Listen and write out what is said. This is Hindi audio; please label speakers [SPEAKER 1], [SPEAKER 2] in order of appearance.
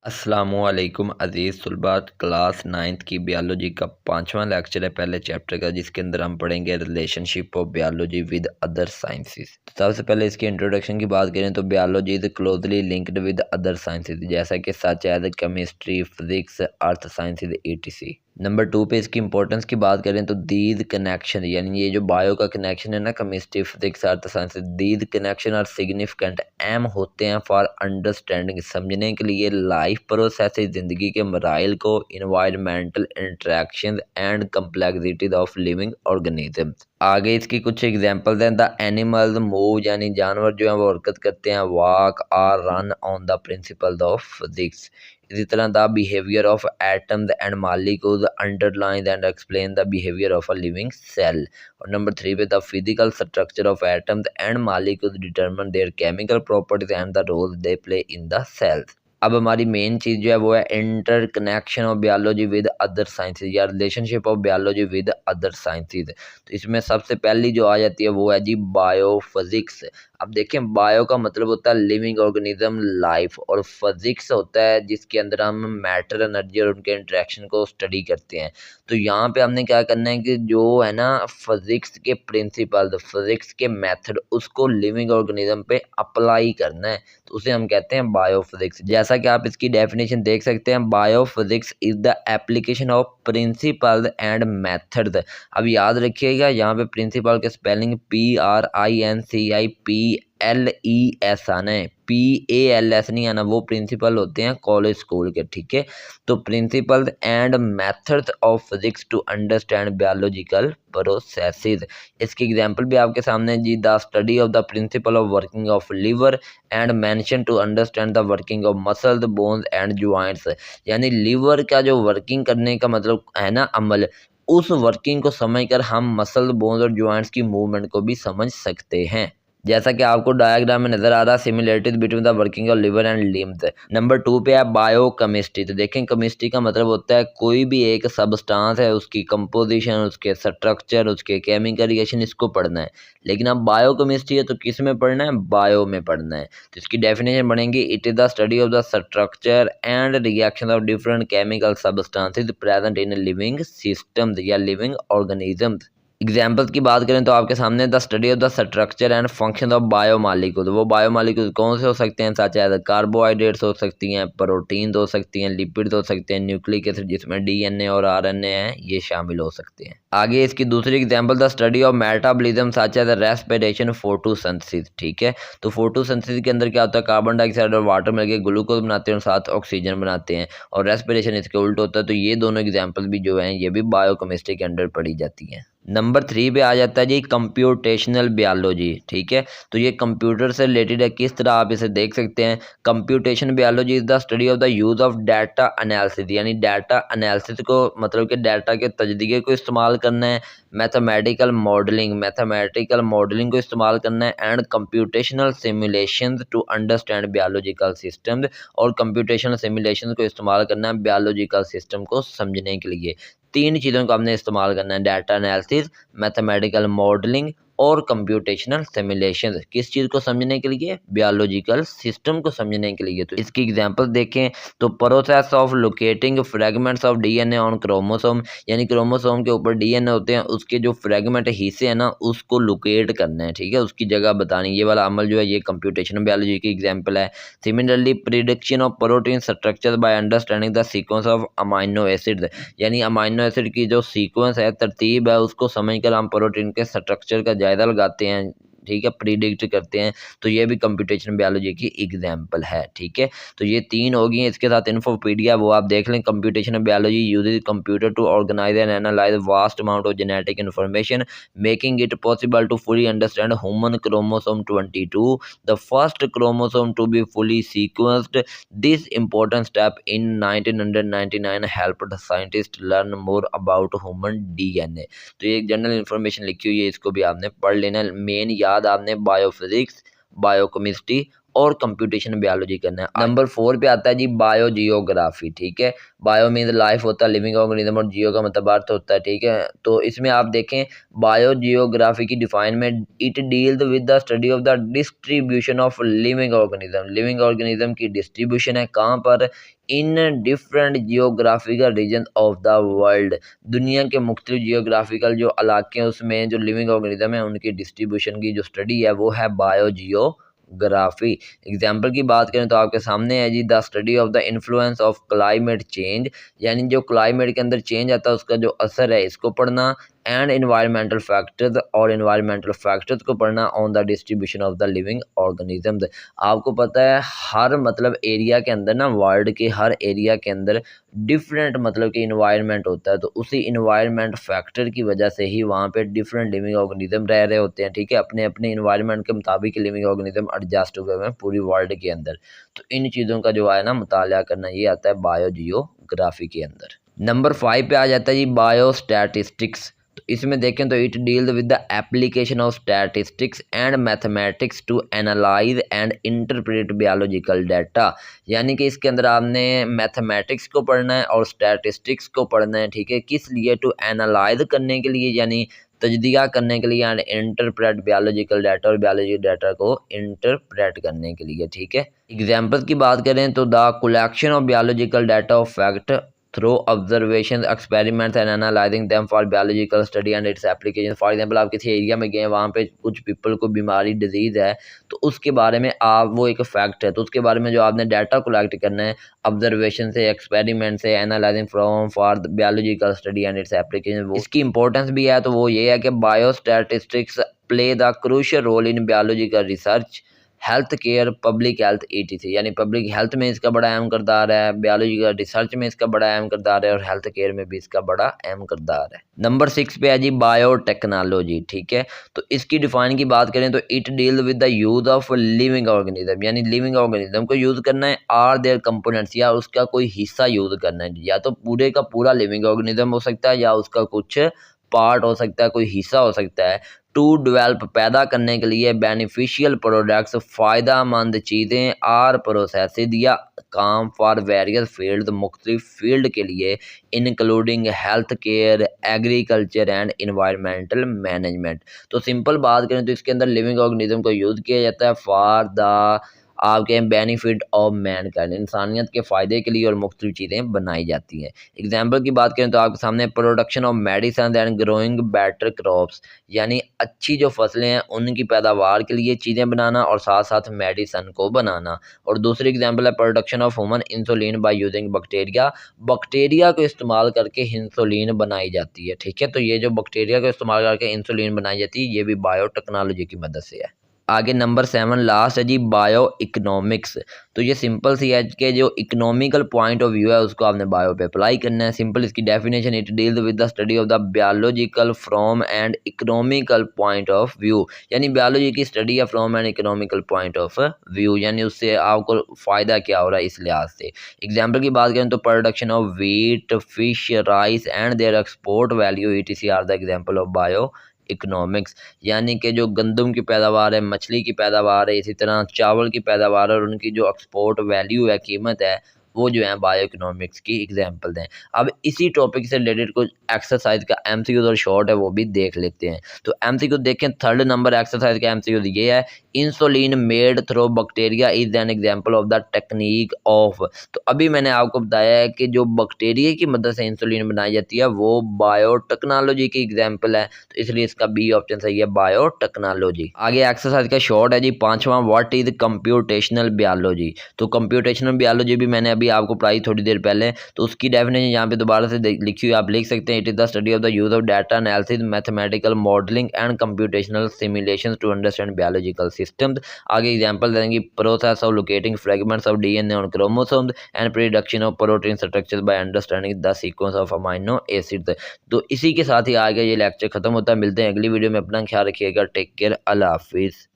[SPEAKER 1] अस्सलामुअलैकुम अज़ीज़ तलबात। क्लास 9th की बियोलॉजी का 5वां लेक्चर है पहले चैप्टर का, जिसके अंदर हम पढ़ेंगे relationship of biology with other sciences. सबसे पहले इसकी इंट्रोडक्शन की बात करें तो biology is closely linked with other sciences, जैसा कि such as chemistry, physics, earth sciences etc। Number 2 पे इसकी इंपॉर्टेंस की बात करें तो दीज कनेक्शन, यानी ये जो बायो का कनेक्शन है ना, chemistry, physics, earth science, these connection are significant, अहम होते हैं फॉर अंडरस्टैंडिंग, समझने के लिए लाइफ प्रोसेस, ज़िंदगी के मराइल को, environmental interaction and complexities of living organisms. आगे इसकी कुछ एग्जांपल्स हैं। द एनिमल्स मूव, यानी जानवर जो है वो हरकत करते हैं, वॉक और run on the principles of physics. इसी तरह the behaviour of atoms and molecules underline and explain the behaviour of a living cell. और नंबर 3 पे the physical structure of atoms and molecules determine their chemical properties and the role they play in the cells. अब हमारी मेन चीज़ जो है वो है interconnection of biology with other sciences, या relationship of biology with other sciences. तो इसमें सबसे पहली जो आ जाती है वो है जी बायोफिजिक्स। अब देखें, बायो का मतलब होता है लिविंग ऑर्गेनिज्म, लाइफ, और फिजिक्स होता है जिसके अंदर हम मैटर, एनर्जी और उनके इंटरेक्शन को स्टडी करते हैं। तो यहाँ पे हमने क्या करना है कि जो है ना फिजिक्स के प्रिंसिपल, फिजिक्स के मेथड, उसको लिविंग ऑर्गेनिज्म पे अप्लाई करना है, तो उसे हम कहते हैं बायोफिजिक्स। जैसा कि आप इसकी डेफिनेशन देख सकते हैं, biophysics is the application of principle and methods. अब याद रखिएगा, यहाँ पे प्रिंसिपल के स्पेलिंग PRINCIPLES आना है, PALS नहीं आना, वो प्रिंसिपल होते हैं कॉलेज स्कूल के, ठीक है। तो principles and methods of physics to understand biological processes. इसकी एग्जांपल भी आपके सामने जी, the study of the principle of working of liver and mention to understand the working of muscles, bones and joints. यानी लीवर का जो वर्किंग करने का मतलब है ना अमल, उस वर्किंग को समझकर हम मसल, बोन्स और जॉइंट्स की मूवमेंट को भी समझ सकते हैं। जैसा कि आपको डायग्राम में नजर आ रहा है, similarities between the working of liver and limbs. Number 2 पे है बायोकेमिस्ट्री। तो देखें, केमिस्ट्री का मतलब होता है कोई भी एक सब्सटेंस है, उसकी कंपोजिशन, उसके स्ट्रक्चर, उसके केमिकल रिएक्शन, इसको पढ़ना है। लेकिन अब बायोकेमिस्ट्री है तो किस में पढ़ना है? बायो में पढ़ना है। तो इसकी डेफिनेशन बनेगी, it is the study of the structure and reaction of different chemical substances present in living systems या लिविंग ऑर्गेनिजम्स। एग्जाम्पल्स की बात करें तो आपके सामने the study of the structure and function of biomolecule. वो बायोमॉलिक्यूल कौन से हो सकते हैं? सच है कार्बोहाइड्रेट्स हो सकती हैं, प्रोटीन हो सकती हैं, लिपिड्स हो सकते हैं, न्यूक्लिक एसिड जिसमें DNA और RNA हैं, ये शामिल हो सकते हैं। आगे इसकी दूसरी example, the study of metabolism such है रेस्पिरेशन, फोटोसिंथेसिस, ठीक है। तो फोटोसिंथेसिस के अंदर क्या होता है? कार्बन डाइऑक्साइड और वाटर मिलकर ग्लूकोज बनाते हैं और साथ ऑक्सीजन बनाते हैं, और रेस्पिरेशन इसके उल्ट होता है। तो ये दोनों एग्जाम्पल भी जो हैं ये भी बायोकेमिस्ट्री के अंडर पढ़ी जाती हैं। नंबर 3 पे आ जाता है जी कंप्यूटेशनल बायोलॉजी, ठीक है। तो ये कंप्यूटर से रिलेटेड है। किस तरह आप इसे देख सकते हैं? Computation biology is the study of the use of data analysis, यानी डाटा एनालिसिस को मतलब कि डाटा के तजदिए को इस्तेमाल करना है, मैथमेटिकल मॉडलिंग को इस्तेमाल करना है, and computational simulations to understand biological systems, और कंप्यूटेशनल सिमुलेशन को इस्तेमाल करना है बायोलॉजिकल सिस्टम को समझने के लिए। 3 चीज़ों का हमने इस्तेमाल करना है, डाटा एनालिसिस, मैथमेटिकल मॉडलिंग और कंप्यूटेशनल सिमुलेशन। किस चीज़ को समझने के लिए? बायोलॉजिकल सिस्टम को समझने के लिए। तो इसकी एग्जांपल देखें तो process of locating fragments of DNA on chromosome, यानी क्रोमोसोम के ऊपर DNA होते हैं, उसके जो फ्रेगमेंट हिस्से हैं ना उसको लोकेट करना है, ठीक है, उसकी जगह बतानी। ये वाला अमल जो है ये कंप्यूटेशनल बायोलॉजी की एग्जाम्पल है। Similarly prediction of protein structure bye understanding the sequence of amino acid, यानी अमाइनो एसिड की जो सीक्वेंस है, तरतीब है, उसको समझकर हम प्रोटीन के स्ट्रक्चर का जायजा लगाते हैं, ठीक है, प्रिडिक्ट करते हैं। तो ये भी कंप्यूटेशन बायोलॉजी की एग्जाम्पल है, ठीक है। तो ये 3 हो गई हैं। इसके साथ इन्फोपीडिया वो आप देख लें। Computation biology uses computer to organise and analyse vast amount of genetic information, making it possible to fully understand human chromosome 22, the first chromosome to be fully sequenced. This important step in 1999 helped scientists learn more about human DNA। तो ये एक जनरल इन्फॉर्मेशन लिखी हुई है, इसको भी आपने पढ़ लेना। मेन याद आपने बायोफिजिक्स, बायोकेमिस्ट्री और कंप्यूटेशन बायोलॉजी करना है। नंबर 4 पे आता है जी बायो जियोग्राफी, ठीक है। बायो मीन्स लाइफ होता है, लिविंग ऑर्गेनिज्म, और जियो का मतलब अर्थ होता है, ठीक है। तो इसमें आप देखें बायो जियोग्राफी की डिफाइनमेंट, it deals with the study of the distribution of living organism. Living organism की डिस्ट्रीब्यूशन है कहाँ पर, in different geographical region of the world. दुनिया के मुख्तलिफ जियोग्राफिकल जो इलाके हैं उसमें जो लिविंग ऑर्गेनिज्म है उनकी डिस्ट्रीब्यूशन की जो स्टडी है वो है बायो जियोग्राफी। एग्जाम्पल की बात करें तो आपके सामने है जी the study of the influence of climate change, यानी जो क्लाइमेट के अंदर चेंज आता है उसका जो असर है इसको पढ़ना, एंड इन्वायरमेंटल फैक्टर्स, और इन्वायरमेंटल फैक्टर्स को पढ़ना on the distribution of the living organisms. आपको पता है हर मतलब एरिया के अंदर ना, वर्ल्ड के हर एरिया के अंदर डिफरेंट मतलब कि इन्वायरमेंट होता है, तो उसी इन्वायरमेंट फैक्टर की वजह से ही वहाँ पे डिफरेंट लिविंग ऑर्गेनिज्म रह रहे होते हैं, ठीक है। अपने अपने इन्वायरमेंट के मुताबिक लिविंग ऑर्गेनिज्म एडजस्ट हुए हुए हैं पूरी वर्ल्ड के अंदर। तो इन चीज़ों का जो है ना मुताला करना, ये आता है बायो जियोग्राफी के अंदर। नंबर 5 पे आ जाता है जी बायो स्टैटिस्टिक्स। तो इसमें देखें तो it deals with the application of statistics and mathematics to analyse and interpret biological data, यानी कि इसके अंदर आपने मैथमेटिक्स को पढ़ना है और स्टैटिस्टिक्स को पढ़ना है, ठीक है। किस लिए, टू एनालाइज करने के लिए, यानी तजदिया करने के लिए, एंड इंटरप्रेट बायोलॉजिकल डाटा, और बायोलॉजिकल डाटा को इंटरप्रेट करने के लिए, ठीक है। एग्जाम्पल की बात करें तो the collection of biological data of fact through observation experiments and analysing them for biological study and its application. For example आप किसी एरिया में गए, वहाँ पे कुछ पीपल को बीमारी डिजीज़ है, तो उसके बारे में आप, वो एक फैक्ट है, तो उसके बारे में जो आपने डाटा कलेक्ट करना है ऑब्जर्वेशन से, एक्सपेरिमेंट से, analysing from for biological study and its application. इसकी इंपॉर्टेंस भी है, तो वो ये है कि biostatistics play the crucial role in biological research, health care, public health ETC, यानी पब्लिक हेल्थ में इसका बड़ा अहम किरदार है, बायोलॉजी का रिसर्च में इसका बड़ा अहम किरदार है, और हेल्थ केयर में भी इसका बड़ा अहम किरदार है। नंबर 6 पे है जी बायोटेक्नोलॉजी, ठीक है। तो इसकी डिफाइन की बात करें तो it deal with the use of living organism, यानी लिविंग ऑर्गेनिज्म को यूज़ करना है, आर देयर कंपोनेंट्स, या उसका कोई हिस्सा यूज़ करना है, या तो पूरे का पूरा लिविंग ऑर्गेनिज्म हो सकता है, या उसका कुछ पार्ट हो सकता है, कोई हिस्सा हो सकता है। टू डेवलप, पैदा करने के लिए, बेनिफिशियल प्रोडक्ट्स, फ़ायदामंद चीज़ें, आर प्रोसेस या काम, फॉर वेरियस फील्ड, मुख्तलिफ फील्ड के लिए, including health care, agriculture and environmental management. तो सिंपल बात करें तो इसके अंदर लिविंग ऑर्गेनिज्म को यूज़ किया जाता है फॉर द आपके बेनिफिट ऑफ मैनकाइंड, इंसानियत के फ़ायदे के लिए, और मुख्तलिफ चीज़ें बनाई जाती हैं। एग्जाम्पल की बात करें तो आपके सामने production of medicine and growing better crops, यानी अच्छी जो फसलें हैं उनकी पैदावार के लिए चीज़ें बनाना, और साथ साथ मेडिसन को बनाना। और दूसरी एग्जाम्पल है production of human insulin by using bacteria, bacteria को इस्तेमाल करके इंसुलिन बनाई जाती है, ठीक है। तो ये जो बैक्टीरिया को इस्तेमाल करके इंसुलिन बनाई जाती है, ये भी बायोटेक्नोलॉजी की मदद से है। आगे नंबर 7 लास्ट है जी बायो इकोनॉमिक्स। तो ये सिंपल सी है कि जो इकोनॉमिकल पॉइंट ऑफ व्यू है उसको आपने बायो पे अप्लाई करना है। सिंपल इसकी definition, it deals with the study of the biological from and economical point of view, यानी बायोलॉजी की स्टडी है from and economical point of view, यानी उससे आपको फ़ायदा क्या हो रहा है इस लिहाज से। एग्जाम्पल की बात करें तो production of wheat, fish, rice and their export value ETC are the example of bioeconomics, यानी कि जो गंदम की पैदावार है, मछली की पैदावार है, इसी तरह चावल की पैदावार है, और उनकी जो एक्सपोर्ट वैल्यू है, कीमत है, वो जो है बायो इकोनॉमिक्स की एग्जाम्पल हैं। अब इसी टॉपिक से रिलेटेड कुछ एक्सरसाइज का MCQ और शॉर्ट है वो भी देख लेते हैं। तो MCQ देखें, 3rd नंबर एक्सरसाइज का MCQ ये है, insulin made through bacteria is an example of the technique of. तो अभी मैंने आपको बताया है कि जो बैक्टीरिया की मदद से इंसुलिन बनाई जाती है वो बायोटेक्नोलॉजी की एग्जाम्पल है, तो इसलिए इसका बी ऑप्शन सही है, बायोटेक्नोलॉजी। आगे एक्सरसाइज का शॉर्ट है जी 5वां, व्हाट इज कंप्यूटेशनल बायोलॉजी। तो कंप्यूटेशनल बायोलॉजी भी मैंने अभी आपको पढ़ाई थोड़ी देर पहले, तो उसकी डेफिनेशन यहाँ पे दोबारा से लिखी हुई आप लिख सकते हैं। It is the study of the use of data analysis, mathematical modelling and computational simulation to understand biological systems. आगे एग्जांपल देंगे, process of locating fragments of DNA on chromosomes and production of protein structures by understanding the sequence of amino acids. तो इसी के साथ ही आगे ये लेक्चर खत्म होता है। मिलते हैं अगली वीडियो में, अपना ख्याल रखिएगा, टेक केयर, अल्लाह हाफिज़।